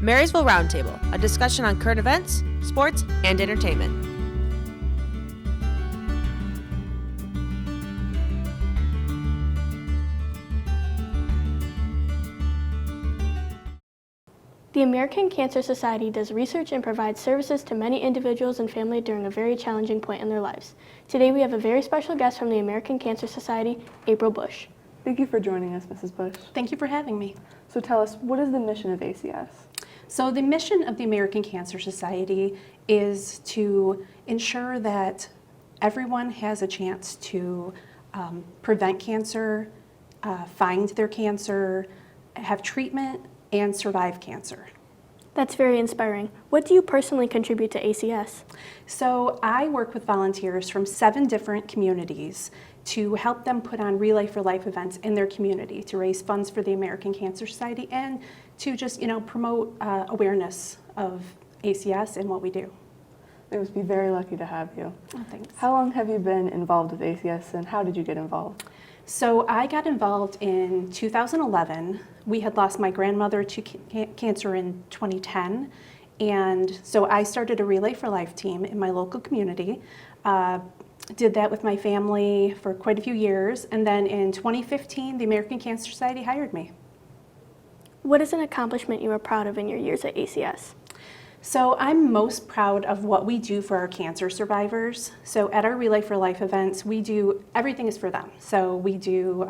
Marysville Roundtable, a discussion on current events, sports, and entertainment. The American Cancer Society does research and provides services to many individuals and families during a very challenging point in their lives. Today we have a very special guest from the American Cancer Society, April Busch. Thank you for joining us, Mrs. Busch. Thank you for having me. So tell us, what is the mission of ACS? So the mission of the American Cancer Society is to ensure that everyone has a chance to prevent cancer, find their cancer, have treatment, and survive cancer. That's very inspiring. What do you personally contribute to ACS? So I work with volunteers from 7 different communities to help them put on Relay for Life events in their community to raise funds for the American Cancer Society and to just, promote awareness of ACS and what we do. They must be very lucky to have you. Oh, thanks. How long have you been involved with ACS and how did you get involved? So I got involved in 2011. We had lost my grandmother to cancer in 2010. And so I started a Relay for Life team in my local community. Did that with my family for quite a few years. And then in 2015, the American Cancer Society hired me. What is an accomplishment you are proud of in your years at ACS? So I'm most proud of what we do for our cancer survivors. So at our Relay for Life events, everything is for them. So we do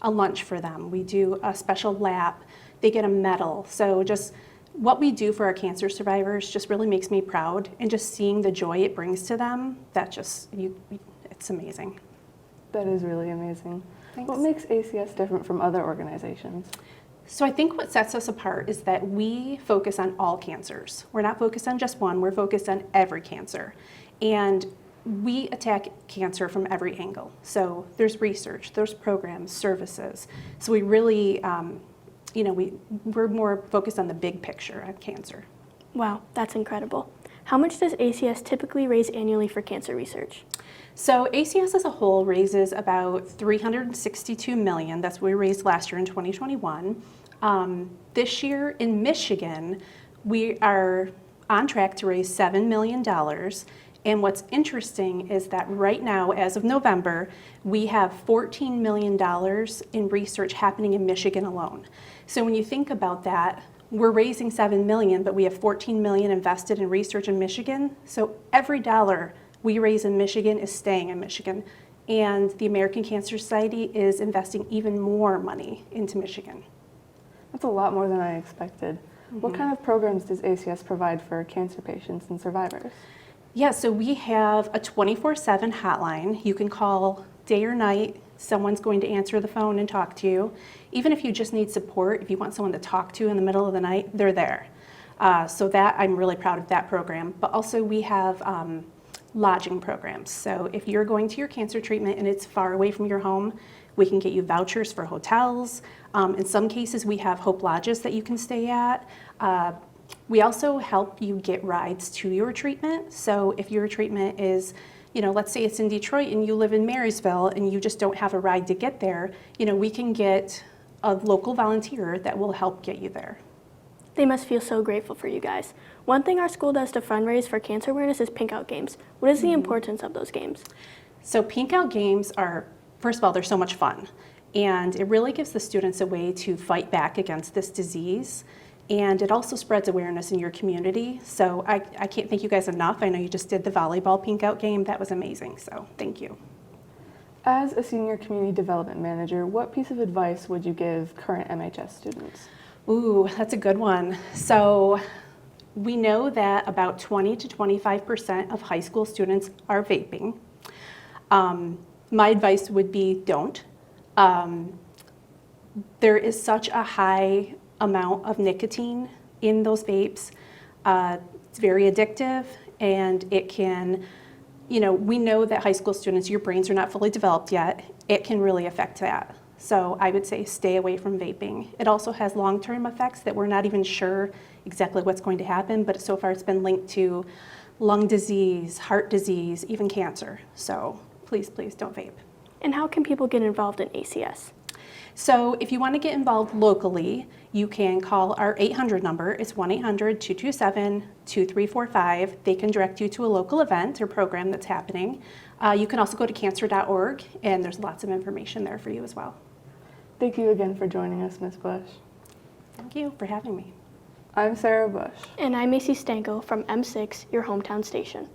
a lunch for them. We do a special lap. They get a medal. So just what we do for our cancer survivors just really makes me proud. And just seeing the joy it brings to them, it's amazing. That is really amazing. Thanks. What makes ACS different from other organizations? So I think what sets us apart is that we focus on all cancers. We're not focused on just one, we're focused on every cancer. And we attack cancer from every angle. So there's research, there's programs, services. So we really, we're more focused on the big picture of cancer. Wow, that's incredible. How much does ACS typically raise annually for cancer research? So ACS as a whole raises about $362 million. That's what we raised last year in 2021. This year in Michigan, we are on track to raise $7 million. And what's interesting is that right now, as of November, we have $14 million in research happening in Michigan alone. So when you think about that, we're raising $7 million, but we have $14 million invested in research in Michigan. So every dollar we raise in Michigan is staying in Michigan. And the American Cancer Society is investing even more money into Michigan. That's a lot more than I expected. Mm-hmm. What kind of programs does ACS provide for cancer patients and survivors? Yeah, so we have a 24/7 hotline. You can call day or night. Someone's going to answer the phone and talk to you. Even if you just need support, if you want someone to talk to in the middle of the night, they're there. So that, I'm really proud of that program. But also we have lodging programs. So if you're going to your cancer treatment and it's far away from your home, we can get you vouchers for hotels. In some cases, we have Hope Lodges that you can stay at. We also help you get rides to your treatment. So if your treatment is, let's say it's in Detroit and you live in Marysville and you just don't have a ride to get there, we can get a local volunteer that will help get you there. They must feel so grateful for you guys. One thing our school does to fundraise for cancer awareness is Pink Out Games. What is the importance of those games? So Pink Out Games are, first of all, they're so much fun. And it really gives the students a way to fight back against this disease. And it also spreads awareness in your community. So I can't thank you guys enough. I know you just did the volleyball Pink Out game. That was amazing. So thank you. As a senior community development manager, what piece of advice would you give current MHS students? Ooh, that's a good one. So we know that about 20 to 25% of high school students are vaping. My advice would be don't. There is such a high amount of nicotine in those vapes. It's very addictive and it can, we know that high school students, your brains are not fully developed yet. It can really affect that. So I would say stay away from vaping. It also has long-term effects that we're not even sure exactly what's going to happen, but so far it's been linked to lung disease, heart disease, even cancer. So please, please don't vape. And how can people get involved in ACS? So if you want to get involved locally, you can call our 800 number. It's 1-800-227-2345. They can direct you to a local event or program that's happening. You can also go to cancer.org, and there's lots of information there for you as well. Thank you again for joining us, Ms. Busch. Thank you for having me. I'm Sarah Busch. And I'm Macey Stanko from M6, your hometown station.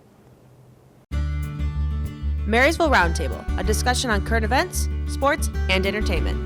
Marysville Roundtable, a discussion on current events, sports, and entertainment.